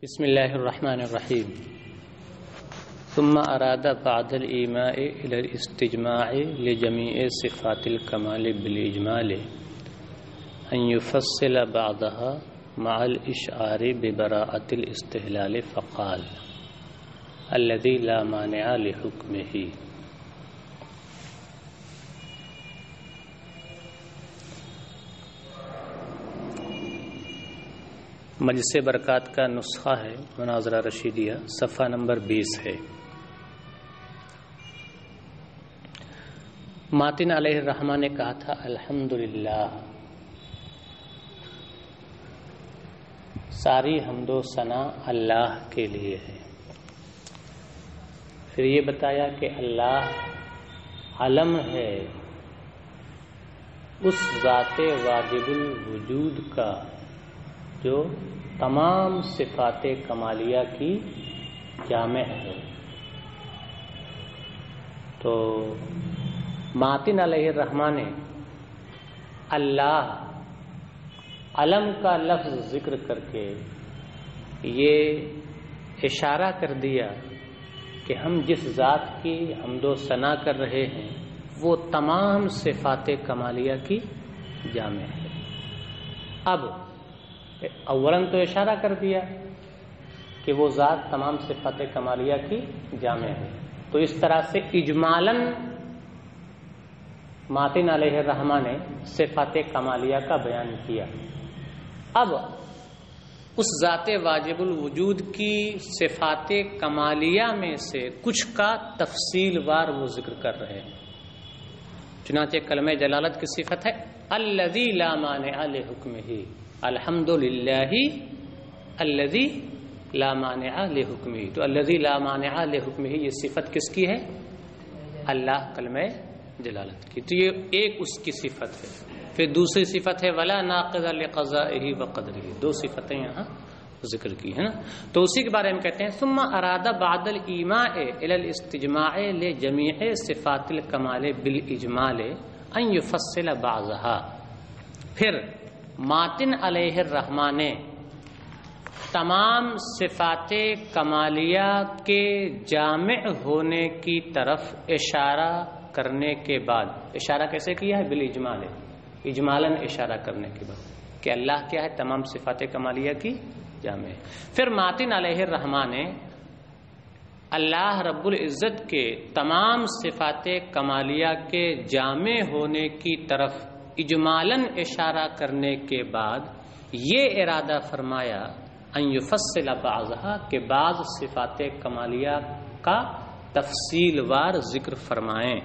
بسم اللہ الرحمن الرحیم ثم اراد بعد الایماء الى الاستجماع لجميع صفات الكمال بالاجمال ان يفصل بعضها مع الاشعار ببراءة الاستهلال فقال الذي لا مانع لحكمه. مجلس برکات کا نسخہ ہے مناظرہ رشیدیہ، صفحہ نمبر 20 ہے. ماتن علیہ الرحمہ نے کہا تھا الحمدللہ، ساری حمد و ثنا اللہ کے لیے ہے. پھر یہ بتایا کہ اللہ علم ہے اس ذات واجب الوجود کا جو تمام صفات کمالیہ کی جامع ہے. تو ماتن علیہ الرحمہ نے اللہ علم کا لفظ ذکر کر کے یہ اشارہ کر دیا کہ ہم جس ذات کی حمد و ثنا کر رہے ہیں وہ تمام صفات کمالیہ کی جامع ہے. اب اولاً تو اشارہ کر دیا کہ وہ ذات تمام صفات کمالیہ کی جامع ہے، تو اس طرح سے اجمالاً ماتن علیہ الرحمہ نے صفات کمالیہ کا بیان کیا. اب اس ذات واجب الوجود کی صفات کمالیہ میں سے کچھ کا تفصیل وار وہ ذکر کر رہے ہیں. چنانچہ کلمہ جلالت کی صفت ہے الذی لا مانع لحکمہ، الحمدللہ الذی لا مانع لحکمہ. تو الذی لا مانع لحکمہ یہ صفت کس کی ہے؟ اللہ کلمہ جلالت کی. تو یہ ایک اس کی صفت ہے. پھر دوسری صفت ہے ولا ناقض لقضائہ وقدرہ. دو صفتیں یہاں ذکر کی ہے نا. تو اسی کے بارے میں کہتے ہیں ثم اراد بعد الایماء الى الاستجماع لجميع صفات الکمال بالاجمال ان يفصل بعضها. پھر ماتن علیہ الرحمہ نے تمام صفات کمالیہ کے جامع ہونے کی طرف اشارہ کرنے کے بعد، اشارہ کیسے کیا ہے؟ بالاجمال، اجمالاً اشارہ کرنے کے بعد کہ اللہ کیا ہے؟ تمام صفات کمالیہ کی جامع. پھر ماتن علیہ الرحمہ نے اللہ رب العزت کے تمام صفات کمالیہ کے جامع ہونے کی طرف اجمالاً اشارہ کرنے کے بعد یہ ارادہ فرمایا ان یفصل بعضها کہ بعض صفات کمالیہ کا تفصیل وار ذکر فرمائیں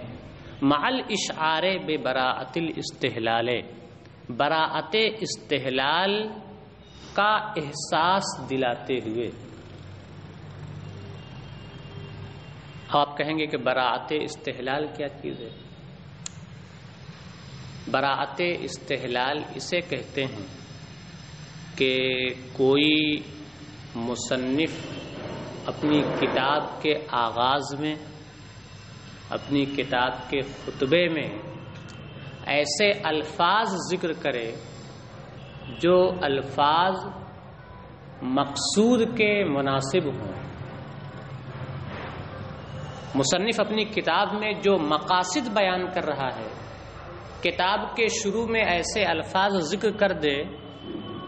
مع الاشعار ببراءۃ الاستحلال، براءت استحلال کا احساس دلاتے ہوئے. آپ کہیں گے کہ براءت استحلال کیا چیز ہے؟ براءت استحلال اسے کہتے ہیں کہ کوئی مصنف اپنی کتاب کے آغاز میں، اپنی کتاب کے خطبے میں ایسے الفاظ ذکر کرے جو الفاظ مقصود کے مناسب ہوں. مصنف اپنی کتاب میں جو مقاصد بیان کر رہا ہے، کتاب کے شروع میں ایسے الفاظ ذکر کر دے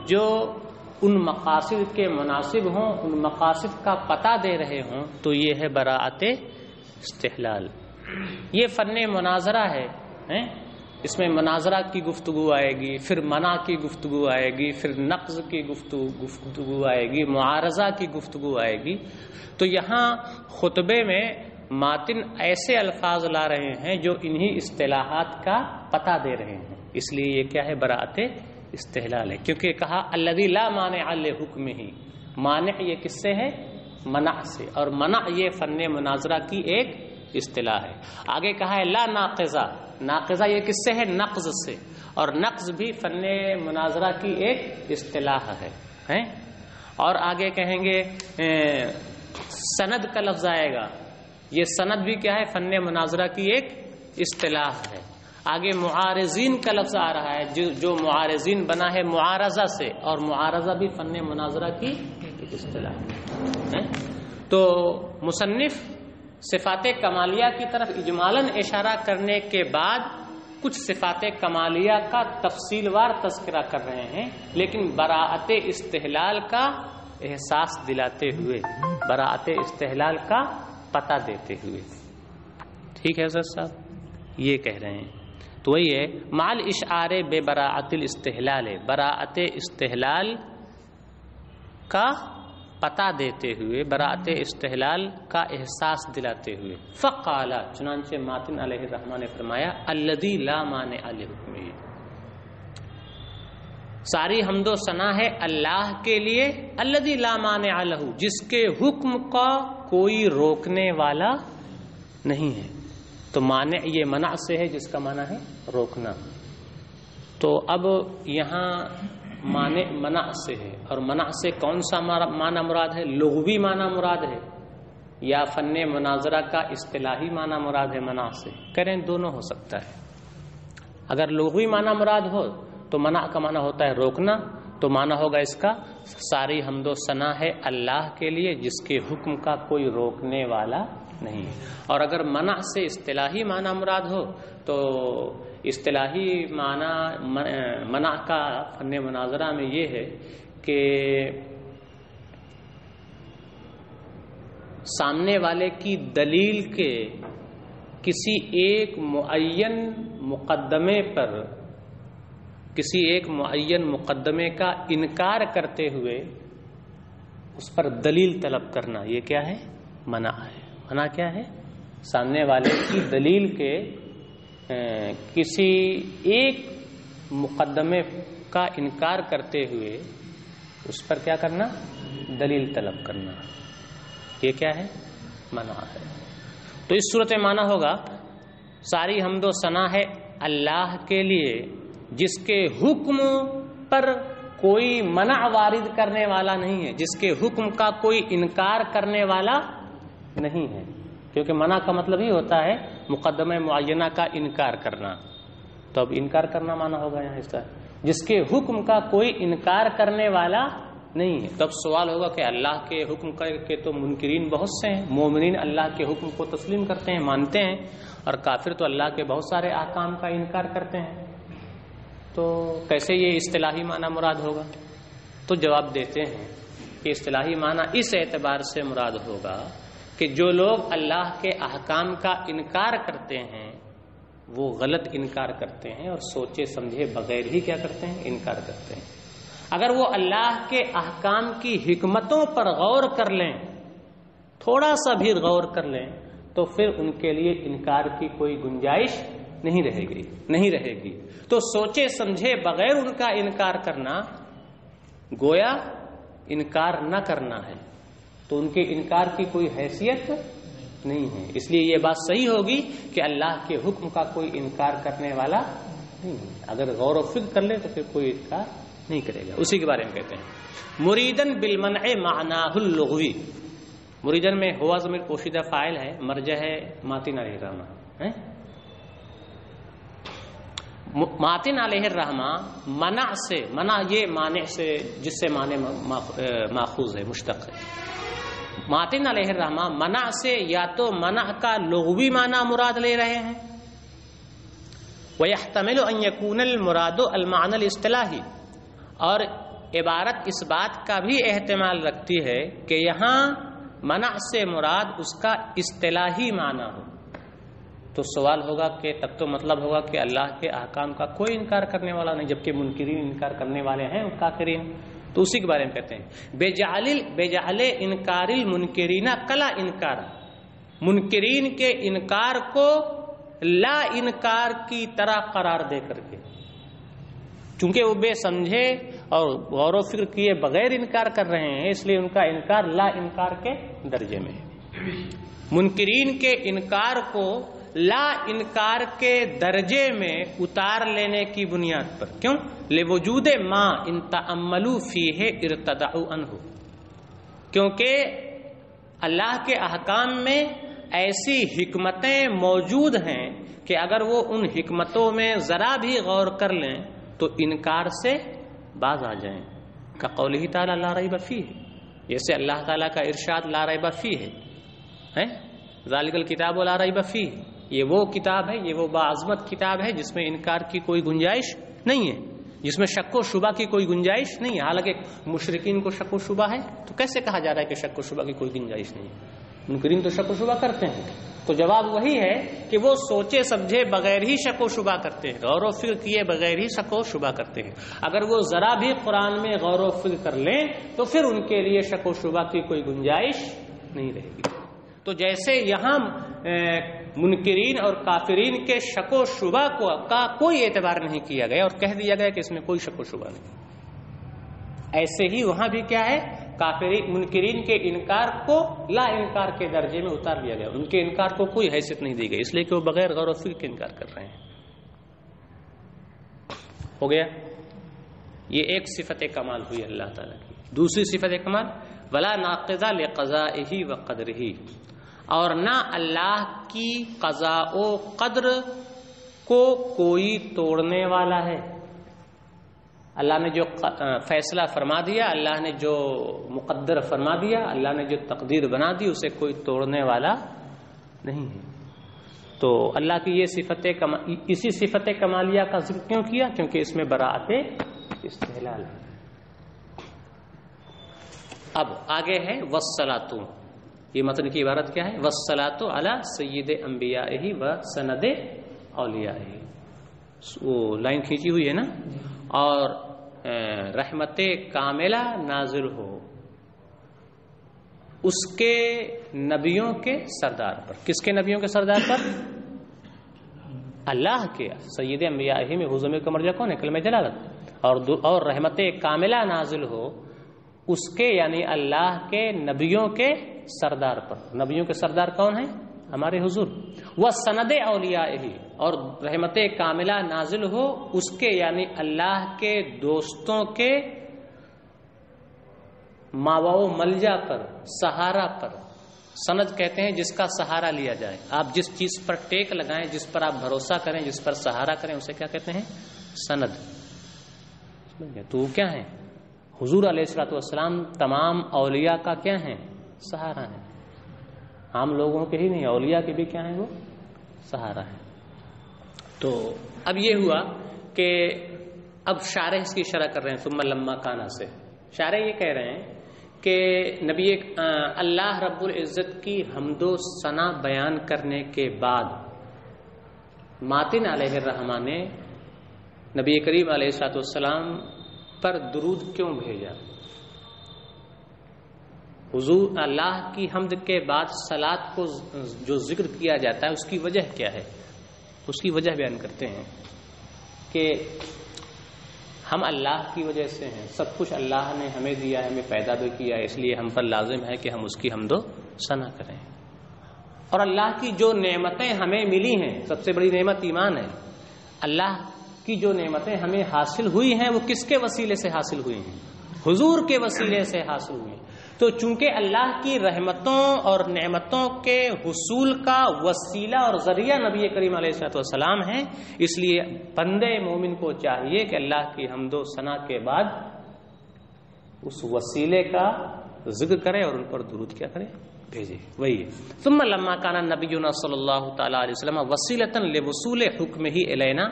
جو ان مقاصد کے مناسب ہوں، ان مقاصد کا پتہ دے رہے ہوں، تو یہ ہے براءت استحلال. یہ فن مناظرہ ہے. اس میں مناظرہ کی گفتگو آئے گی، پھر منع کی گفتگو آئے گی، پھر نقض کی گفتگو آئے گی، معارضہ کی گفتگو آئے گی. تو یہاں خطبے میں ماتن ایسے الفاظ لا رہے ہیں جو انہی اصطلاحات کا پتہ دے رہے ہیں. اس لیے یہ کیا ہے؟ براءت استحلال ہے. کیونکہ کہا الذی لا مانع لحکمہ، مانع یہ کس سے ہے؟ منع سے. اور منع یہ فن مناظرہ کی ایک اصطلاح ہے. آگے کہا ہے لا ناقضہ، ناقضہ یہ کس سے ہے؟ نقض سے. اور نقض بھی فن مناظرہ کی ایک اصطلاح ہے. اور آگے کہیں گے سند کا لفظ آئے گا، یہ سند بھی کیا ہے؟ فن مناظرہ کی ایک اصطلاح ہے. آگے معارضین کا لفظ آ رہا ہے، جو معارضین بنا ہے معارضہ سے، اور معارضہ بھی فن مناظرہ کی ایک اصطلاح ہے۔ تو مصنف صفات کمالیہ کی طرف اجمالاً اشارہ کرنے کے بعد کچھ صفات کمالیہ کا تفصیل وار تذکرہ کر رہے ہیں، لیکن براءت استحلال کا احساس دلاتے ہوئے، براءت استحلال کا پتہ دیتے ہوئے۔ ٹھیک ہے حضرت صاحب، یہ کہہ رہے ہیں تو وہی ہے مال اشعار بے براءت الاستحلال، براءت استحلال کا پتہ دیتے ہوئے، براءت استحلال کا احساس دلاتے ہوئے۔ فقال، چنانچہ ماتن علیہ الرحمٰ نے فرمایا الذی لا مانع لحکمہ، ساری حمد و ثنا ہے اللہ کے لیے، الذی لا مانع لہ، جس کے حکم کا کوئی روکنے والا نہیں ہے۔ تو مانع یہ منع سے ہے، جس کا معنی ہے روکنا۔ تو اب یہاں مانع منع سے ہے، اور منع سے کون سا معنی مراد ہے؟ لغوی معنی مراد ہے یا فن مناظرہ کا اصطلاحی معنی مراد ہے؟ منع سے کریں دونوں ہو سکتا ہے۔ اگر لغوی معنی مراد ہو تو منع کا معنی ہوتا ہے روکنا، تو معنی ہوگا اس کا ساری حمد و ثنا ہے اللہ کے لیے جس کے حکم کا کوئی روکنے والا نہیں ہے۔ اور اگر منع سے اصطلاحی معنی مراد ہو تو اصطلاحی معنی منع کا فن مناظرہ میں یہ ہے کہ سامنے والے کی دلیل کے کسی ایک معین مقدمے پر، کسی ایک معین مقدمے کا انکار کرتے ہوئے اس پر دلیل طلب کرنا، یہ کیا ہے؟ منع ہے۔ منع کیا ہے؟ سامنے والے کی دلیل کے کسی ایک مقدمے کا انکار کرتے ہوئے اس پر کیا کرنا؟ دلیل طلب کرنا، یہ کیا ہے؟ منع ہے۔ تو اس صورت میں معنی ہوگا ساری حمد و ثنا ہے اللہ کے لیے جس کے حکم پر کوئی منع وارد کرنے والا نہیں ہے، جس کے حکم کا کوئی انکار کرنے والا نہیں ہے، کیونکہ منع کا مطلب ہی ہوتا ہے مقدمہ معینہ کا انکار کرنا۔ تو اب انکار کرنا معنی ہوگا یہاں اس کا جس کے حکم کا کوئی انکار کرنے والا نہیں ہے۔ تب سوال ہوگا کہ اللہ کے حکم کے تو منکرین بہت سے ہیں، مومنین اللہ کے حکم کو تسلیم کرتے ہیں، مانتے ہیں، اور کافر تو اللہ کے بہت سارے احکام کا انکار کرتے ہیں، تو کیسے یہ اصطلاحی معنی مراد ہوگا؟ تو جواب دیتے ہیں کہ اصطلاحی معنی اس اعتبار سے مراد ہوگا کہ جو لوگ اللہ کے احکام کا انکار کرتے ہیں وہ غلط انکار کرتے ہیں اور سوچے سمجھے بغیر ہی کیا کرتے ہیں؟ انکار کرتے ہیں۔ اگر وہ اللہ کے احکام کی حکمتوں پر غور کر لیں، تھوڑا سا بھی غور کر لیں، تو پھر ان کے لیے انکار کی کوئی گنجائش نہیں رہے گی۔ تو سوچے سمجھے بغیر ان کا انکار کرنا گویا انکار نہ کرنا ہے، تو ان کے انکار کی کوئی حیثیت نہیں ہے۔ اس لیے یہ بات صحیح ہوگی کہ اللہ کے حکم کا کوئی انکار کرنے والا نہیں ہے۔ اگر غور و فکر کر لے تو پھر کوئی انکار نہیں کرے گا۔ اسی کے بارے میں کہتے ہیں مریدن بالمنع معناہ اللغوی، مریدن میں ہوا ضمیر پوشیدہ فاعل ہے، مرجع ہے ماتن علیہ الرحمہ ہے۔ ماتن علیہ الرحمہ منع سے، منع یہ مانع سے جس سے معنی ماخوذ ہے، مشتق ہے۔ ماتن علیہ الرحمہ منع سے یا تو منع کا لغوی معنی مراد لے رہے ہیں، وَيَحْتَمِلُ أَن يَكُونَ الْمُرَادُ الْمَعْنَى الْاصْطِلَاحِي، اور عبارت اس بات کا بھی احتمال رکھتی ہے کہ یہاں منع سے مراد اس کا اصطلاحی معنی ہو۔ تو سوال ہوگا کہ تب تو مطلب ہوگا کہ اللہ کے احکام کا کوئی انکار کرنے والا نہیں، جبکہ منکرین انکار کرنے والے ہیں کافرین۔ تو اسی کے بارے میں کہتے ہیں بجعل انکار المنکرین کلا انکار، منکرین کے انکار کو لا انکار کی طرح قرار دے کر کے، چونکہ وہ بے سمجھے اور غور و فکر کیے بغیر انکار کر رہے ہیں، اس لیے ان کا انکار لا انکار کے درجے میں ہے۔ منکرین کے انکار کو لا انکار کے درجے میں اتار لینے کی بنیاد پر، کیوں؟ لوجود ما ان تأملوا فیہ ارتدعوا عنہ، کیونکہ اللہ کے احکام میں ایسی حکمتیں موجود ہیں کہ اگر وہ ان حکمتوں میں ذرا بھی غور کر لیں تو انکار سے باز آ جائیں، کا قولہ تعالی لا ریب فیہ، جیسے اللہ تعالیٰ کا ارشاد لا ریب فیہ ہے، ذالک الکتاب لا ریب فیہ، یہ وہ کتاب ہے، یہ وہ باعظمت کتاب ہے جس میں انکار کی کوئی گنجائش نہیں ہے، جس میں شک و شبہ کی کوئی گنجائش نہیں ہے۔ حالانکہ مشرکین کو شک و شبہ ہے، تو کیسے کہا جا رہا ہے کہ شک و شبہ کی کوئی گنجائش نہیں ہے؟ منکرین تو شک و شبہ کرتے ہیں۔ تو جواب وہی ہے کہ وہ سوچے سمجھے بغیر ہی شک و شبہ کرتے ہیں، غور و فکر کیے بغیر ہی شک و شبہ کرتے ہیں۔ اگر وہ ذرا بھی قرآن میں غور و فکر کر لیں تو پھر ان کے لیے شک و شبہ کی کوئی گنجائش نہیں رہے گی۔ تو جیسے یہاں منکرین اور کافرین کے شک و شبہ کا کوئی اعتبار نہیں کیا گیا اور کہہ دیا گیا کہ اس میں کوئی شک و شبہ نہیں، ایسے ہی وہاں بھی کیا ہے، منکرین کے انکار کو لا انکار کے درجے میں اتار لیا گیا، ان کے انکار کو کوئی حیثیت نہیں دی گئی، اس لیے کہ وہ بغیر غور و فکر کے انکار کر رہے ہیں۔ ہو گیا، یہ ایک صفت کمال ہوئی اللہ تعالیٰ کی۔ دوسری صفت کمال ولا ناقض لقضائہ وقدرہ، اور نہ اللہ کی قضاء و قدر کو کوئی توڑنے والا ہے۔ اللہ نے جو فیصلہ فرما دیا، اللہ نے جو مقدر فرما دیا، اللہ نے جو تقدیر بنا دی، اسے کوئی توڑنے والا نہیں ہے۔ تو اللہ کی یہ اسی صفت کمالیہ کا ذکر کیوں کیا؟ کیونکہ اس میں براءت استحلال ہے۔ اب آگے ہے والصلاۃ، یہ متن کی عبارت کیا ہے؟ والصلاۃ علی سید انبیائہ و سند اولیائہ، وہ لائن کھینچی ہوئی ہے نا، اور رحمت کاملہ نازل ہو اس کے نبیوں کے سردار پر۔ کس کے نبیوں کے سردار پر؟ اللہ کے سید انبیاء میں حضور کا مرجع کون ہے؟ کلمہ جلالت۔ اور رحمت کاملہ نازل ہو اس کے یعنی اللہ کے نبیوں کے سردار پر۔ نبیوں کے سردار کون ہیں؟ ہمارے حضور۔ وہ سند اولیاء، اور رحمت کاملہ نازل ہو اس کے یعنی اللہ کے دوستوں کے ماوا و ملجا پر، سہارا پر۔ سند کہتے ہیں جس کا سہارا لیا جائے، آپ جس چیز پر ٹیک لگائیں، جس پر آپ بھروسہ کریں، جس پر سہارا کریں، اسے کیا کہتے ہیں؟ سند۔ تو وہ کیا ہیں؟ حضور علیہ الصلوۃ والسلام تمام اولیاء کا کیا ہیں؟ سہارا ہیں۔ عام لوگوں کے ہی نہیں، اولیاء کے بھی کیا ہیں؟ وہ سہارا ہے۔ تو اب یہ ہوا کہ اب شارح اس کی شرح کر رہے ہیں ثم لما کانا سے۔ شارح یہ کہہ رہے ہیں کہ نبی اللہ رب العزت کی حمد و ثنا بیان کرنے کے بعد ماتن علیہ الرحمہ نے نبی کریم علیہ الصلوۃ والسلام پر درود کیوں بھیجا؟ حضور اللہ کی حمد کے بعد صلاۃ کو جو ذکر کیا جاتا ہے اس کی وجہ کیا ہے؟ اس کی وجہ بیان کرتے ہیں کہ ہم اللہ کی وجہ سے ہیں، سب کچھ اللہ نے ہمیں دیا ہے، ہمیں پیدا بھی کیا ہے، اس لیے ہم پر لازم ہے کہ ہم اس کی حمد و ثنا کریں۔ اور اللہ کی جو نعمتیں ہمیں ملی ہیں، سب سے بڑی نعمت ایمان ہے۔ اللہ کی جو نعمتیں ہمیں حاصل ہوئی ہیں وہ کس کے وسیلے سے حاصل ہوئی ہیں؟ حضور کے وسیلے سے حاصل ہوئی ہیں۔ تو چونکہ اللہ کی رحمتوں اور نعمتوں کے حصول کا وسیلہ اور ذریعہ نبی کریم علیہ الصلوۃ والسلام ہیں، اس لیے بندے مومن کو چاہیے کہ اللہ کی حمد و ثنا کے بعد اس وسیلے کا ذکر کرے اور ان پر درود کیا کرے؟ بھیجے۔ وہی ثم لما کان نبینا صلی اللہ تعالی علیہ وسلم وسیلۃ لوصول حکمہ الینا۔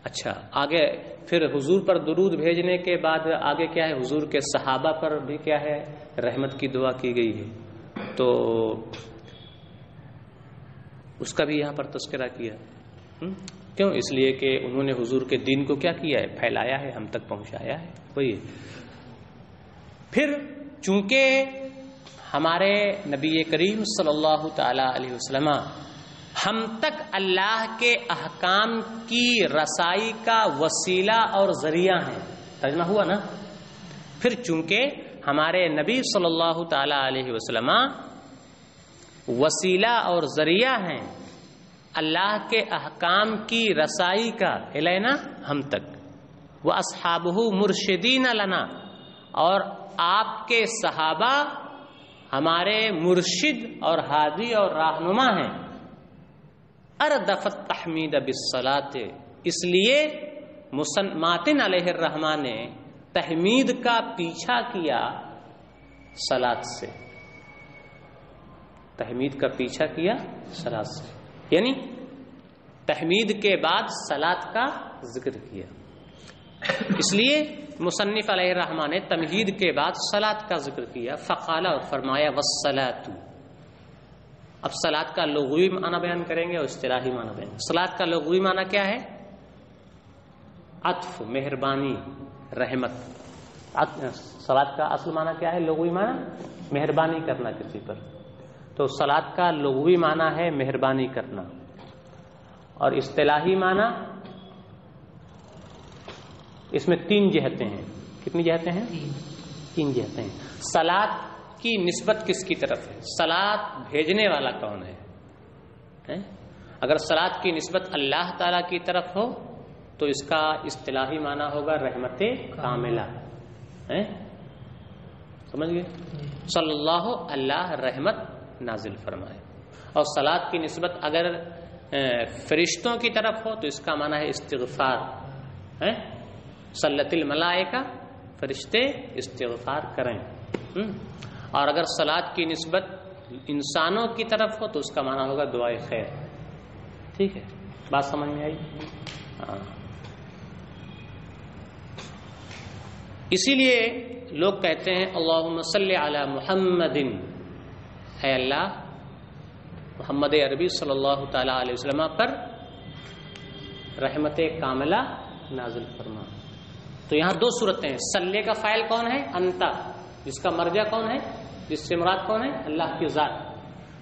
اچھا، آگے پھر حضور پر درود بھیجنے کے بعد آگے کیا ہے؟ حضور کے صحابہ پر بھی کیا ہے؟ رحمت کی دعا کی گئی ہے۔ تو اس کا بھی یہاں پر تذکرہ کیا۔ کیوں؟ اس لیے کہ انہوں نے حضور کے دین کو کیا کیا ہے؟ پھیلایا ہے، ہم تک پہنچایا ہے۔ وہی پھر چونکہ ہمارے نبی کریم صلی اللہ تعالی علیہ وسلم ہم تک اللہ کے احکام کی رسائی کا وسیلہ اور ذریعہ ہیں، ترجمہ ہوا نا؟ پھر چونکہ ہمارے نبی صلی اللہ تعالی علیہ وسلم وسیلہ اور ذریعہ ہیں اللہ کے احکام کی رسائی کا، الینا ہم تک، واصحابہ مرشدین لنا، اور آپ کے صحابہ ہمارے مرشد اور ہادی اور رہنما ہیں۔ اردفت تحمید بالصلاۃ، اس لیے ماتن علیہ الرحمہ نے تحمید کا پیچھا کیا صلاۃ سے، تحمید کا پیچھا کیا صلاۃ سے، یعنی تحمید کے بعد صلاۃ کا ذکر کیا. اس لیے مصنف علیہ الرحمٰن نے تمہید کے بعد صلاۃ کا ذکر کیا. فقال، اور فرمایا والصلاۃ. اب صلاۃ کا لغوی معنی بیان کریں گے اور اصطلاحی معنی بیان. صلاۃ کا لغوی معنی کیا ہے؟ عطف، مہربانی، رحمت. صلاۃ کا اصل معنی کیا ہے؟ لغوی معنی مہربانی کرنا کسی پر. تو صلاۃ کا لغوی معنی ہے مہربانی کرنا، اور اصطلاحی معنی اس میں 3 جہتیں ہیں. کتنی جہتیں ہیں؟ 3 جہتیں ہیں. صلاۃ کی نسبت کس کی طرف ہے؟ صلاۃ بھیجنے والا کون ہے؟ اگر صلاۃ کی نسبت اللہ تعالی کی طرف ہو تو اس کا اصطلاحی معنی ہوگا رحمت کاملہ. سمجھ گئے؟ صلی اللہ، اللہ رحمت نازل فرمائے. اور صلاۃ کی نسبت اگر فرشتوں کی طرف ہو تو اس کا معنی ہے استغفار. صلت الملائکہ، فرشتے استغفار کریں. اور اگر صلاۃ کی نسبت انسانوں کی طرف ہو تو اس کا معنی ہوگا دعائے خیر. ٹھیک ہے، بات سمجھ میں آئی؟ ہاں. اسی لیے لوگ کہتے ہیں اللہم صلی علی محمد، اے اللہ محمد عربی صلی اللہ تعالی علیہ وسلم پر رحمت کاملہ نازل فرما. تو یہاں 2 صورتیں ہیں. صلی کا فاعل کون ہے؟ انتا. جس کا مرجع کون ہے؟ جس سے مراد کون ہے؟ اللہ کی ذات.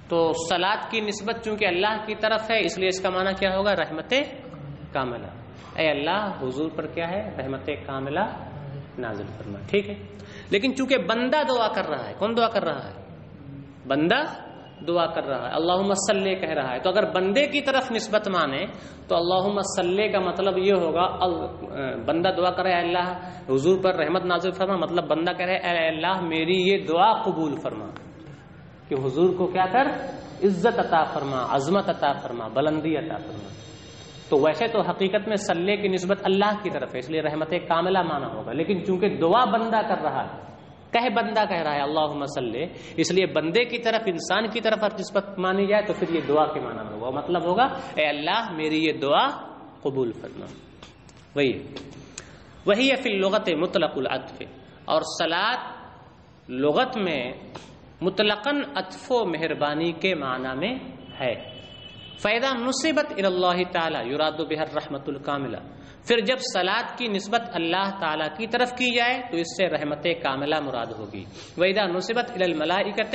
تو صلاۃ کی نسبت چونکہ اللہ کی طرف ہے اس لیے اس کا معنی کیا ہوگا؟ رحمت کاملہ. اے اللہ حضور پر کیا ہے؟ رحمت کاملہ نازل فرما. ٹھیک ہے. لیکن چونکہ بندہ دعا کر رہا ہے، کون دعا کر رہا ہے؟ بندہ دعا کر رہا ہے، اللہم صلی کہہ رہا ہے. تو اگر بندے کی طرف نسبت مانے تو اللہم صلی کا مطلب یہ ہوگا بندہ دعا کر رہا ہے اللہ حضور پر رحمت نازل فرما، مطلب بندہ کہہ رہا ہے اے اللہ میری یہ دعا قبول فرما کہ حضور کو کیا کر؟ عزت عطا فرما، عظمت عطا فرما، بلندی عطا فرما. تو ویسے تو حقیقت میں صلی کی نسبت اللہ کی طرف ہے اس لیے رحمت کاملہ معنی ہوگا. لیکن چونکہ دعا بندہ کر رہا ہے، بندہ کہہ رہا ہے اللہم صلی، اس لیے بندے کی طرف، انسان کی طرف اگر نسبت مانی جائے تو پھر یہ دعا کے معنی میں ہوگا. مطلب ہوگا اے اللہ میری یہ دعا قبول فرما. وہی فی اللغت مطلق العطف. اور صلاۃ لغت میں مطلقاً عطف و مہربانی کے معنی میں ہے. فَإِذَا نُسِبَتْ إِلَى اللَّهِ تَعَالَى يُرَادُ بِهَا الرَّحْمَةُ الْكَامِلَةُ. پھر جب صلاۃ کی نسبت اللہ تعالیٰ کی طرف کی جائے تو اس سے رحمت کاملہ مراد ہوگی. وَإِذَا نُسِبَتْ إِلَى الْمَلَائِكَةِ.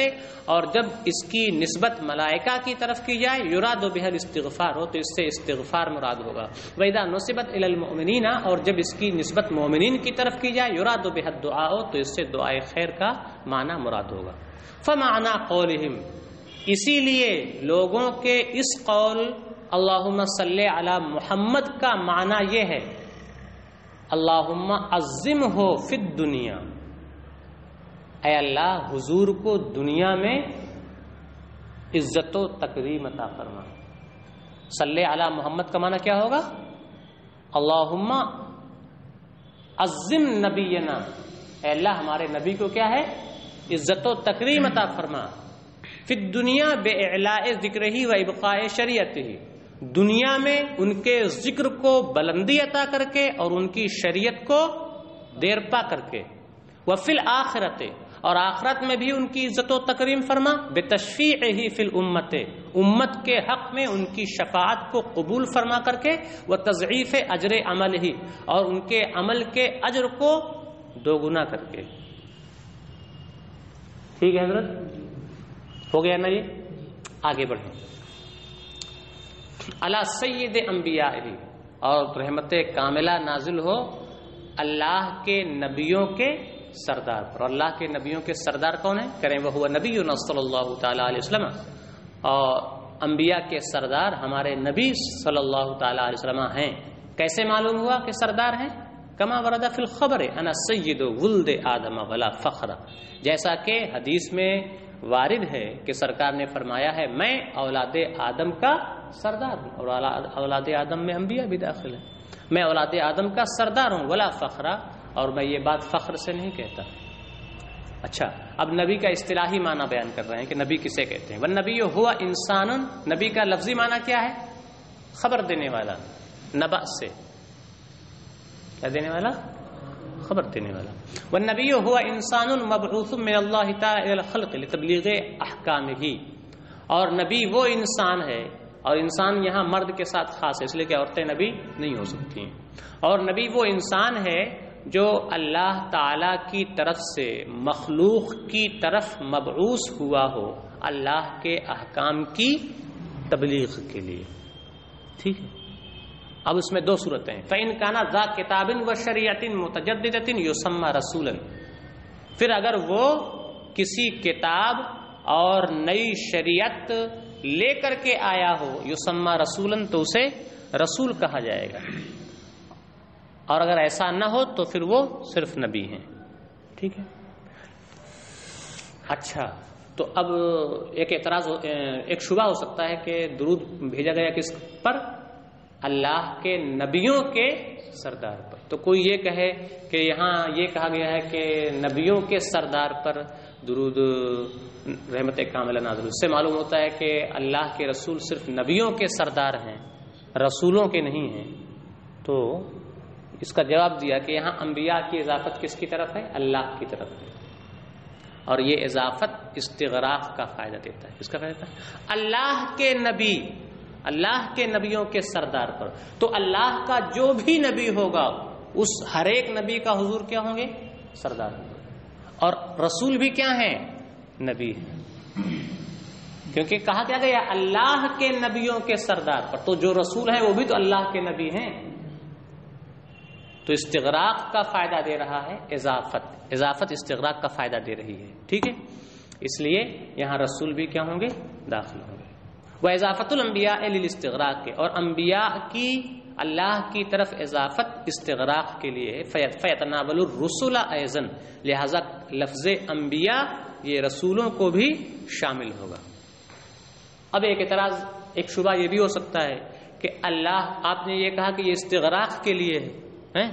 اور جب اس کی نسبت ملائکہ کی طرف کی جائے يُرَادُ بِهَا الْاِسْتِغْفَارُ ہو تو اس سے استغفار مراد ہوگا. وَإِذَا نُسِبَتْ إِلَى الْمُؤْمِنِينَ. اور جب اس کی نسبت مومنین کی طرف کی جائے يُرَادُ بِهَا الدُّعَاءُ تو اس سے دعائے خیر کا معنی مراد ہوگا. فَمَعْنَى قَوْلِهِمْ. اسی لیے لوگوں کے اس قول اللہم صلی علی محمد کا معنی یہ ہے اللہم عظمہ فی الدنیا، اے اللہ حضور کو دنیا میں عزت و تکریم عطا فرما. صلی علی محمد کا معنی کیا ہوگا؟ اللہم عظم نبینا، اے اللہ ہمارے نبی کو کیا ہے؟ عزت و تکریم عطا فرما. فی الدنیا باعلاء ذکرہ و ابقاء شریعتہ. دنیا میں ان کے ذکر کو بلندی عطا کر کے اور ان کی شریعت کو دیرپا کر کے. وفی الآخرت. اور آخرت میں بھی ان کی عزت و تکریم فرما. بتشفیعہ فی الامت. امت کے حق میں ان کی شفاعت کو قبول فرما کر کے. وتضعیف اجر عملہ. اور ان کے عمل کے اجر کو دوگنا کر کے. ٹھیک ہے حضرت، ہو گیا نا؟ یہ آگے بڑھیں. علی سید انبیائہ. اور رحمت کاملہ نازل ہو اللہ کے نبیوں کے سردار پر. اور اللہ کے نبیوں کے سردار کون ہیں؟ کریں وہ نبینا صلی اللہ تعالی علیہ وسلم. اور انبیاء کے سردار ہمارے نبی صلی اللہ تعالی علیہ وسلم ہیں. کیسے معلوم ہوا کہ سردار ہیں؟ کما ورد فی الخبر انا سید ولد آدم ولا فخر. جیسا کہ حدیث میں وارد ہے کہ سرکار نے فرمایا ہے میں اولاد آدم کا سردار ہوں. اور اولاد آدم میں انبیاء بھی داخل ہیں. میں اولاد آدم کا سردار ہوں ولا فخرا. اور میں یہ بات فخر سے نہیں کہتا. اچھا، اب نبی کا اصطلاحی معنی بیان کر رہے ہیں کہ نبی کسے کہتے ہیں. والنبی ہوا انسان، نبی کا لفظی معنی کیا ہے؟ خبر دینے والا. نبأ سے کیا دینے والا؟ خبر دینے والا. والنبی ہوا انسان مبعوث من اللہ تعالی الی الخلق لتبلیغ احکامہ، اور نبی وہ انسان ہے، اور انسان یہاں مرد کے ساتھ خاص ہے اس لیے کہ عورتیں نبی نہیں ہو سکتی ہیں. اور نبی وہ انسان ہے جو اللہ تعالی کی طرف سے مخلوق کی طرف مبعوث ہوا ہو اللہ کے احکام کی تبلیغ کے لیے. ٹھیک ہے. اب اس میں دو صورتیں ہیں. فَإِنْ كَانَ ذَا كِتَابٍ وَشَرِيعَةٍ مُتَجَدِّدَةٍ يُسَمَّى رَسُولًا، پھر اگر وہ کسی کتاب اور نئی شریعت لے کر کے آیا ہو یسمى رسولاً تو اسے رسول کہا جائے گا، اور اگر ایسا نہ ہو تو پھر وہ صرف نبی ہیں. ٹھیک ہے. اچھا، تو اب ایک اعتراض ایک شبہ ہو سکتا ہے کہ درود بھیجا گیا کس پر؟ اللہ کے نبیوں کے سردار پر. تو کوئی یہ کہے کہ یہاں یہ کہا گیا ہے کہ نبیوں کے سردار پر درود رحمت کاملہ نازل. اس سے معلوم ہوتا ہے کہ اللہ کے رسول صرف نبیوں کے سردار ہیں، رسولوں کے نہیں ہیں. تو اس کا جواب دیا کہ یہاں انبیاء کی اضافت کس کی طرف ہے؟ اللہ کی طرف ہے، اور یہ اضافت استغراق کا فائدہ دیتا ہے. کس کا فائدہ دیتا ہے؟ اللہ کے نبی، اللہ کے نبیوں کے سردار پر. تو اللہ کا جو بھی نبی ہوگا اس ہر ایک نبی کا حضور کیا ہوں گے؟ سردار ہوں گے. اور رسول بھی کیا ہیں؟ نبی ہیں، کیونکہ کہا کیا گیا؟ اللہ کے نبیوں کے سردار پر. تو جو رسول ہیں وہ بھی تو اللہ کے نبی ہیں. تو استغراق کا فائدہ دے رہا ہے اضافت، اضافت استغراق کا فائدہ دے رہی ہے. ٹھیک ہے. اس لیے یہاں رسول بھی کیا ہوں گے؟ داخل ہوں گے. وہ اضافت الانبیاء للاستغراق کے، اور انبیاء کی اللہ کی طرف اضافت استغراق کے لیے. فیتناول الرسل ایضا، لہذا لفظ انبیاء یہ رسولوں کو بھی شامل ہوگا. اب ایک اعتراض، ایک شبہ یہ بھی ہو سکتا ہے کہ اللہ، آپ نے یہ کہا کہ یہ استغراق کے لیے ہے،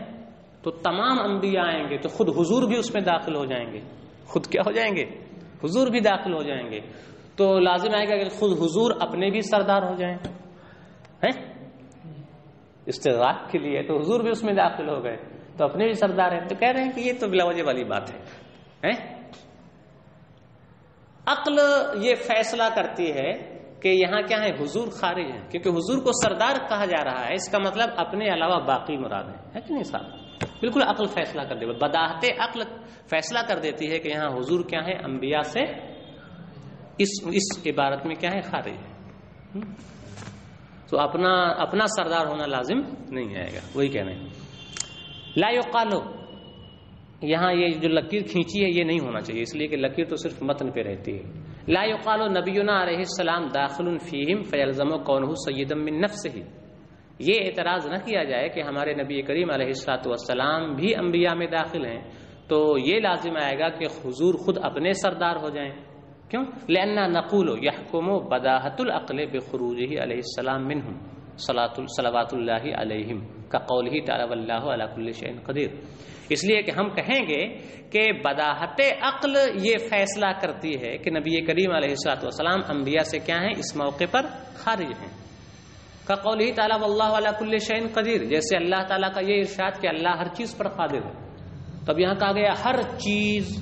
تو تمام انبیاء آئیں گے تو خود حضور بھی اس میں داخل ہو جائیں گے. خود کیا ہو جائیں گے؟ حضور بھی داخل ہو جائیں گے. تو لازم آئے گا کہ خود حضور اپنے بھی سردار ہو جائیں. استغراق کے لیے تو حضور بھی اس میں داخل ہو گئے تو اپنے بھی سردار ہیں. تو کہہ رہے ہیں کہ یہ تو بلا وجہ والی بات ہے. عقل یہ فیصلہ کرتی ہے کہ یہاں کیا ہے؟ حضور خارج ہیں، کیونکہ حضور کو سردار کہا جا رہا ہے. اس کا مطلب اپنے علاوہ باقی مراد ہے کہ نہیں صاحب؟ بالکل عقل فیصلہ کر دے، بداہت عقل فیصلہ کر دیتی ہے کہ یہاں حضور کیا ہے؟ انبیاء سے اس عبارت میں کیا ہے؟ خارج ہے. تو اپنا سردار ہونا لازم نہیں آئے گا. وہی کہہ رہے ہیں. لا یقال، یہاں یہ جو لکیر کھینچی ہے یہ نہیں ہونا چاہیے، اس لیے کہ لکیر تو صرف متن پہ رہتی ہے. لا یقال نبینا علیہ السلام داخل فیہم فیلزم کونہ سیدا من نفسہ. یہ اعتراض نہ کیا جائے کہ ہمارے نبی کریم علیہ الصلوۃ والسلام بھی انبیاء میں داخل ہیں تو یہ لازم آئے گا کہ حضور خود اپنے سردار ہو جائیں. کیوں؟ لأننا نقول يحكم بداهة العقل بخروجه علیہ السلام منهم صلوات اللہ علیہم كقوله تعالی واللہ علی کل شیء قدیر. اس لیے کہ ہم کہیں گے کہ بداہت عقل یہ فیصلہ کرتی ہے کہ نبی کریم علیہ الصلوۃ والسلام انبیاء سے کیا ہیں؟ اس موقع پر خارج ہیں. كقوله تعالی واللہ علی کل شیء قدیر، جیسے اللہ تعالیٰ کا یہ ارشاد کہ اللہ ہر چیز پر قادر ہے. تب یہاں کہا گیا ہر چیز،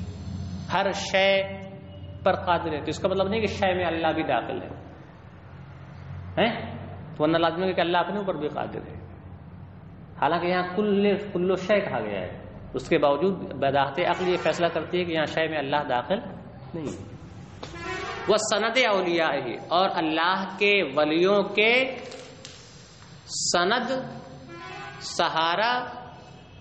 ہر شے پر قادر ہے. تو اس کا مطلب نہیں کہ شے میں اللہ بھی داخل ہے، ورنہ لازم ہے کہ اللہ اپنے اوپر بھی قادر ہے. حالانکہ یہاں کل شے کہا گیا ہے، اس کے باوجود بداہت عقل یہ فیصلہ کرتی ہے کہ یہاں شے میں اللہ داخل نہیں ہے. وہ سند اولیاء ہی، اور اللہ کے ولیوں کے سند، سہارا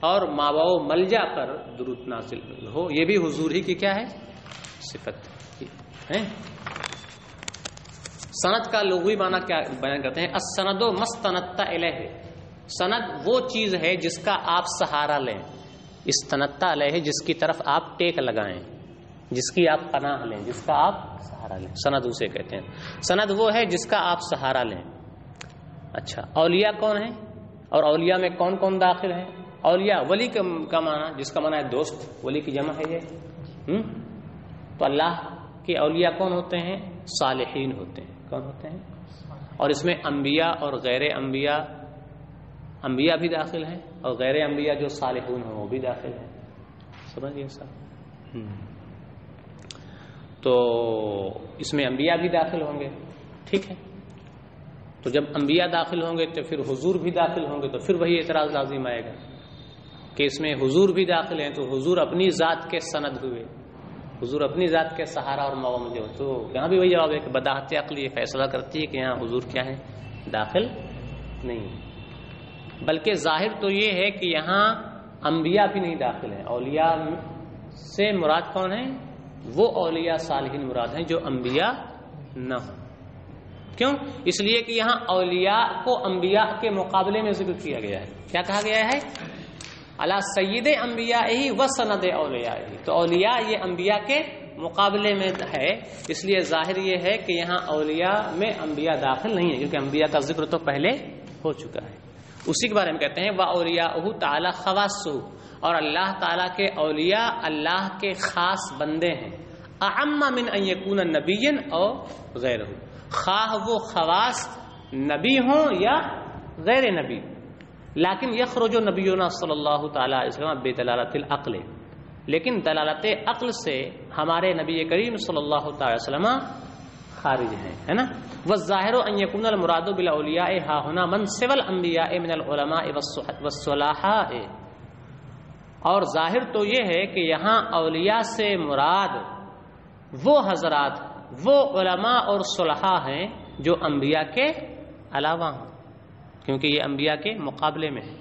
اور ماوا و ملجا پر درود نازل ہو، یہ بھی حضور ہی کی کیا ہے؟ صفت ہے. سند کا لغوی معنی کیا بیان کرتے ہیں؟ السند مستندت الیہ، سند وہ چیز ہے جس کا آپ سہارا لیں. استندت الیہ جس کی طرف آپ ٹیک لگائیں، جس کی آپ پناہ لیں، جس کا آپ سہارا لیں، سند اسے کہتے ہیں. سند وہ ہے جس کا آپ سہارا لیں. اچھا، اولیاء کون ہیں اور اولیاء میں کون کون داخل ہیں؟ اولیاء، ولی کا معنی جس کا معنی ہے دوست، ولی کی جمع ہے یہ. تو اللہ کے اولیاء کون ہوتے ہیں؟ صالحین ہوتے ہیں. کون ہوتے ہیں؟ اور اس میں انبیاء اور غیر انبیاء، انبیاء بھی داخل ہیں اور غیر انبیاء جو صالحون ہیں وہ بھی داخل ہیں. سمجھئے صاحب؟ تو اس میں انبیاء بھی داخل ہوں گے. ٹھیک ہے، تو جب انبیاء داخل ہوں گے تو پھر حضور بھی داخل ہوں گے، تو پھر وہی اعتراض لازم آئے گا کہ اس میں حضور بھی داخل ہیں، تو حضور اپنی ذات کے سند ہوئے، حضور اپنی ذات کے سہارا اور معاون جو. تو یہاں بھی وہی جواب ہے کہ بداحت عقل یہ فیصلہ کرتی ہے کہ یہاں حضور کیا ہے؟ داخل نہیں. بلکہ ظاہر تو یہ ہے کہ یہاں انبیاء بھی نہیں داخل ہیں. اولیاء سے مراد کون ہیں؟ وہ اولیاء صالحین مراد ہیں جو انبیاء نہ ہوں. کیوں؟ اس لیے کہ یہاں اولیاء کو انبیاء کے مقابلے میں ذکر کیا گیا ہے. کیا کہا گیا ہے؟ علی سید انبیاء ہی و سند اولیاء ہی. تو اولیاء یہ انبیاء کے مقابلے میں ہے، اس لیے ظاہر یہ ہے کہ یہاں اولیاء میں انبیاء داخل نہیں ہے، کیونکہ انبیاء کا ذکر تو پہلے ہو چکا ہے. اسی کے بارے میں کہتے ہیں وَأَوْلِيَاؤُهُ تَعَالَى خَوَاصُهُ، اور اللہ تعالیٰ کے اولیاء اللہ کے خاص بندے ہیں. اعم من ان یکون نبیا او غیرہ، خواہ وہ خواص نبی ہوں یا غیر نبی. لیکن یخرج نبینا صلی اللہ تعالی علیہ وسلم بدلالت العقل، لیکن دلالت عقل سے ہمارے نبی کریم صلی اللہ تعالی وسلم خارج ہیں، ہے نا. والظاہر ان یکون المراد بالاولیاء ها هنا من سوى الانبیاء من العلماء والصلحاء، اور ظاہر تو یہ ہے کہ یہاں اولیاء سے مراد وہ حضرات، وہ علماء اور صلحاء ہیں جو انبیاء کے علاوہ ہیں، کیونکہ یہ انبیاء کے مقابلے میں ہے.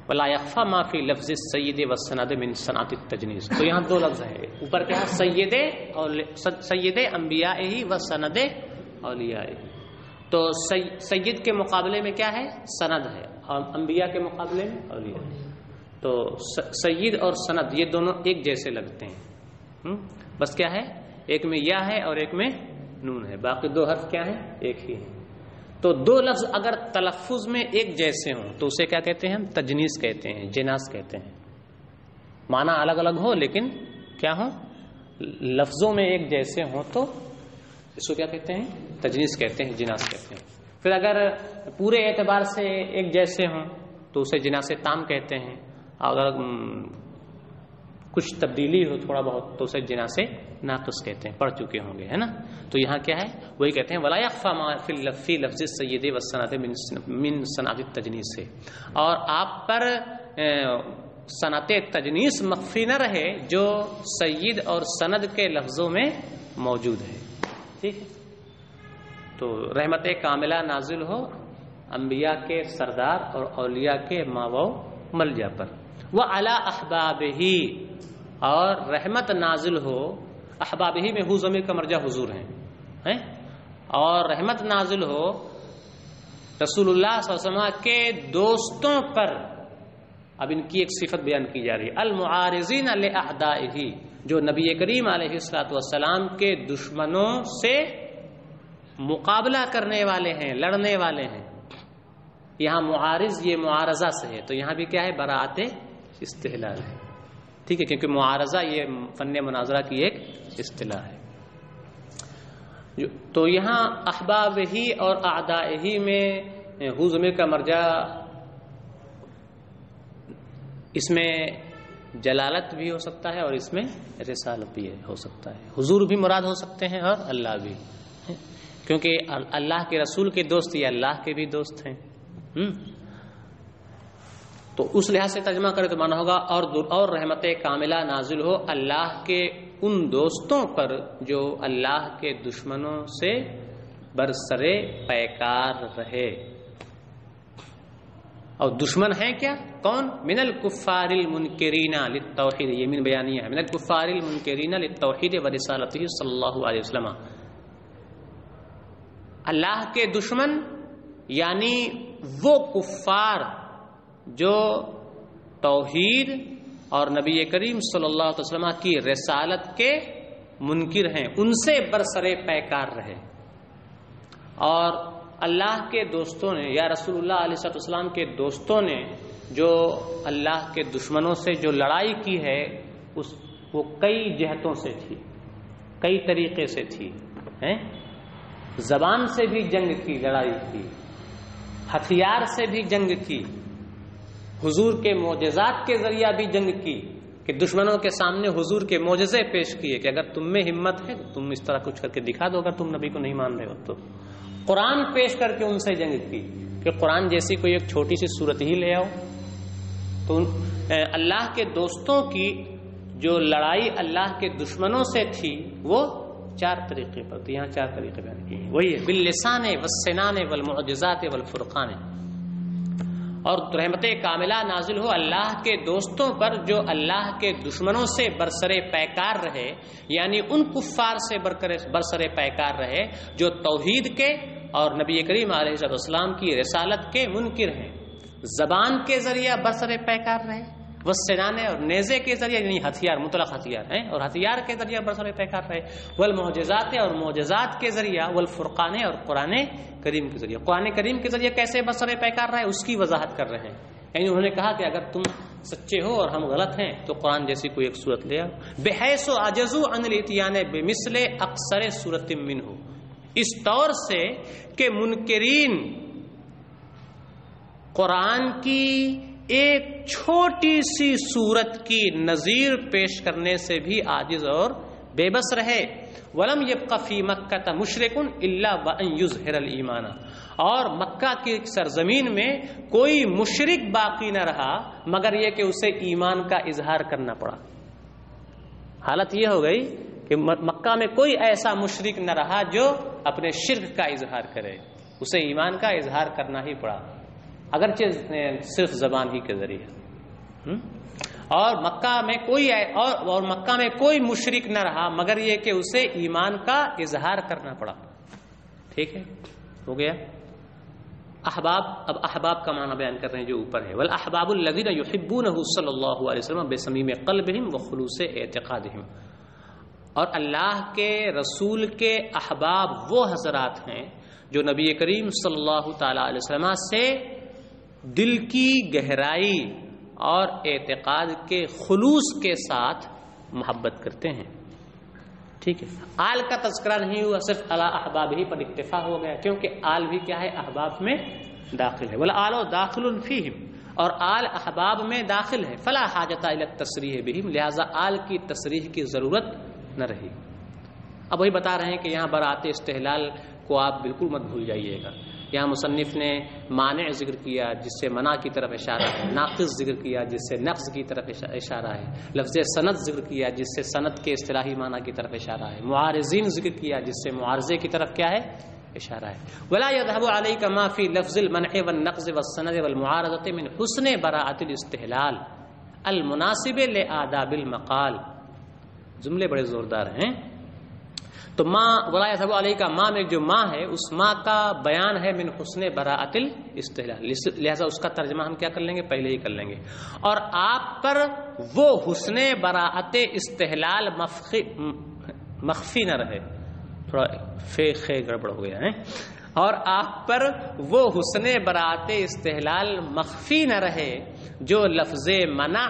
ولا یخفی ما فی لفظ السید والسند من صنعت التجنیس. تو یہاں دو لفظ ہیں، اوپر کیا ہے؟ سید انبیاء ہی و سند اولیاء ہی. تو سید کے مقابلے میں کیا ہے؟ سند ہے، اور انبیاء کے مقابلے میں اولیاء. تو سید اور سند یہ دونوں ایک جیسے لگتے ہیں، بس کیا ہے؟ ایک میں یا ہے اور ایک میں نون ہے، باقی دو حرف کیا ہیں؟ ایک ہی ہیں. تو دو لفظ اگر تلفظ میں ایک جیسے ہوں تو اسے کیا کہتے ہیں؟ تجنیس کہتے ہیں، جناس کہتے ہیں. معنی الگ الگ ہو لیکن کیا ہو؟ لفظوں میں ایک جیسے ہوں تو اس کو کیا کہتے ہیں؟ تجنیس کہتے ہیں، جناس کہتے ہیں. پھر اگر پورے اعتبار سے ایک جیسے ہوں تو اسے جناس تام کہتے ہیں. اگر کچھ تبدیلی ہو تھوڑا بہت تو اسے جناس ناقص کہتے ہیں، پڑھ چکے ہوں گے، ہے نا. تو یہاں کیا ہے؟ وہی کہتے ہیں ولا یخفی ما فی لفظ السید والسند من صنعت التجنیس سے، اور آپ پر صنعت تجنیس مخفی نہ رہے جو سید اور سند کے لفظوں میں موجود ہے. ٹھیک. تو رحمت کاملہ نازل ہو انبیاء کے سردار اور اولیاء کے ماؤ ملجا پر. وعلی احبابہ، اور رحمت نازل ہو احبابہ میں ہو ضمیر کا مرجع حضور ہیں، اور رحمت نازل ہو رسول اللہ صلی اللہ علیہ وسلم کے دوستوں پر. اب ان کی ایک صفت بیان کی جا رہی ہے، المعارضین لاعدائہ، جو نبی کریم علیہ الصلوۃ والسلام کے دشمنوں سے مقابلہ کرنے والے ہیں، لڑنے والے ہیں. یہاں معارض یہ معارضہ سے ہے، تو یہاں بھی کیا ہے؟ براءت استحلال ہے. ٹھیک ہے، کیونکہ معارضہ یہ فن مناظرہ کی ایک اصطلاح ہے. تو یہاں احباب ہی اور اعداء ہی میں ہو ضمیر کا مرجع، اس میں جلالت بھی ہو سکتا ہے اور اس میں رسالت بھی ہو سکتا ہے. حضور بھی مراد ہو سکتے ہیں اور اللہ بھی، کیونکہ اللہ کے رسول کے دوست یہ اللہ کے بھی دوست ہیں. تو اس لحاظ سے ترجمہ کرے تو مانا ہوگا اور رحمت کاملہ نازل ہو اللہ کے ان دوستوں پر جو اللہ کے دشمنوں سے برسرے پیکار رہے. اور دشمن ہیں کیا؟ کون؟ من الکفار المنکرین للتوحید، یہ من بیانیہ ہے، من الکفار المنکرین للتوحید ورسالتہ صلی اللہ علیہ وسلم. اللہ کے دشمن یعنی وہ کفار جو توحید اور نبی کریم صلی اللہ علیہ وسلم کی رسالت کے منکر ہیں، ان سے برسرے پیکار رہے. اور اللہ کے دوستوں نے یا رسول اللہ علیہ السلام کے دوستوں نے جو اللہ کے دشمنوں سے جو لڑائی کی ہے وہ کئی جہتوں سے تھی، کئی طریقے سے تھی، زبان سے بھی جنگ کی، لڑائی کی، ہتھیار سے بھی جنگ کی، حضور کے معجزات کے ذریعہ بھی جنگ کی کہ دشمنوں کے سامنے حضور کے معجزے پیش کیے کہ اگر تم میں ہمت ہے تو تم اس طرح کچھ کر کے دکھا دو، اگر تم نبی کو نہیں مان رہے ہو تو۔ قرآن پیش کر کے ان سے جنگ کی کہ قرآن جیسی کوئی ایک چھوٹی سی صورت ہی لے آؤ۔ تو اللہ کے دوستوں کی جو لڑائی اللہ کے دشمنوں سے تھی وہ 4 طریقے پر تھی، یہاں 4 طریقے بیان کیے ہیں، وہی ہے باللسان والسنان والمعجزات والفرقان۔ اور رحمت کاملہ نازل ہو اللہ کے دوستوں پر جو اللہ کے دشمنوں سے برسرے پیکار رہے، یعنی ان کفار سے برسرے پیکار رہے جو توحید کے اور نبی کریم علیہ السلام کی رسالت کے منکر ہیں، زبان کے ذریعہ برسرے پیکار رہے، والسنان اور نیزے کے ذریعے یعنی ہتھیار، مطلق ہتھیار ہیں، اور ہتھیار کے ذریعہ برسرے پیکار رہے، والمعجزات اور معجزات کے ذریعہ، والفرقان اور قرآن کریم کے ذریعے۔ قرآن کریم کے ذریعے کیسے برسرے پیکار رہے اس کی وضاحت کر رہے ہیں، یعنی انہوں نے کہا کہ اگر تم سچے ہو اور ہم غلط ہیں تو قرآن جیسی کوئی ایک صورت لے آؤ، بحیث عجزوا عن الاتیان بمثل اکثر صورت منہ، اس طور سے کہ منکرین قرآن کی ایک چھوٹی سی صورت کی نظیر پیش کرنے سے بھی عاجز اور بے بس رہے۔ وَلَمْ يَبْقَ فِي مَكَّةَ مُشْرِكٌ إِلَّا وَأَنْ يُظْهِرَ الْإِيمَانَ، اور مکہ کی سرزمین میں کوئی مشرک باقی نہ رہا مگر یہ کہ اسے ایمان کا اظہار کرنا پڑا۔ حالت یہ ہو گئی کہ مکہ میں کوئی ایسا مشرک نہ رہا جو اپنے شرک کا اظہار کرے، اسے ایمان کا اظہار کرنا ہی پڑا، اگرچہ صرف زبان ہی کے ذریعے۔ اور مکہ میں کوئی مشرک نہ رہا مگر یہ کہ اسے ایمان کا اظہار کرنا پڑا۔ ٹھیک ہے، ہو گیا۔ احباب، اب احباب کا معنی بیان کر رہے ہیں جو اوپر ہے، والاحباب الذین یحبونہ صلی اللہ علیہ وسلم بصمیم قلبہم وخلوص اعتقادہم، اور اللہ کے رسول کے احباب وہ حضرات ہیں جو نبی کریم صلی اللہ تعالی علیہ وسلم سے دل کی گہرائی اور اعتقاد کے خلوص کے ساتھ محبت کرتے ہیں۔ ٹھیک ہے، آل کا تذکرہ نہیں ہوا، صرف علی احباب ہی پر اکتفا ہو گیا، کیونکہ آل بھی کیا ہے، احباب میں داخل ہے، والآل داخل فیہم، اور آل احباب میں داخل ہے، فلا حاجت الی التصریح بہم، لہذا آل کی تصریح کی ضرورت نہ رہی۔ اب وہی بتا رہے ہیں کہ یہاں برات استحلال کو آپ بالکل مت بھول جائیے گا، یہاں مصنف نے مانع ذکر کیا جس سے منع کی طرف اشارہ ہے، ناقص ذکر کیا جس سے نقص کی طرف اشارہ ہے، لفظ سند ذکر کیا جس سے سند کے اصطلاحی معنی کی طرف اشارہ ہے، معارضین ذکر کیا جس سے معارضے کی طرف کیا ہے، اشارہ ہے۔ ولا يذهب عليك ما في لفظ المنع والنقض والسند والمعارضه من حسن براءة الاستحلال المناسب لآداب المقال، جملے بڑے زوردار ہیں۔ تو ما ولا يذهب عليك ما میں جو ما ہے اس ما کا بیان ہے من حسن براءة الاستحلال، لہذا اس کا ترجمہ ہم کیا کر لیں گے، پہلے ہی کر لیں گے، اور آپ پر وہ حسن براءت استحلال مخفی نہ رہے، تھوڑا خے گڑبڑ ہو گیا ہے، اور آپ پر وہ حسن براءت استحلال مخفی نہ رہے جو لفظ منع،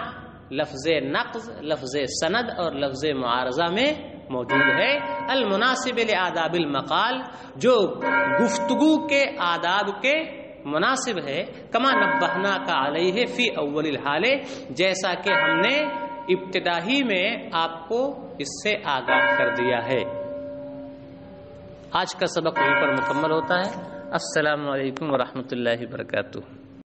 لفظ نقض، لفظ سند اور لفظ معارضہ میں موجود ہے، المناسب لآداب المقال، جو گفتگو کے آداب کے مناسب ہے، کما نبہنا کا علیہ فی اول الحال، جیسا کہ ہم نے ابتدائی میں آپ کو اس سے آگاہ کر دیا ہے۔ آج کا سبق یہیں پر مکمل ہوتا ہے۔ السلام علیکم ورحمۃ اللہ وبرکاتہ۔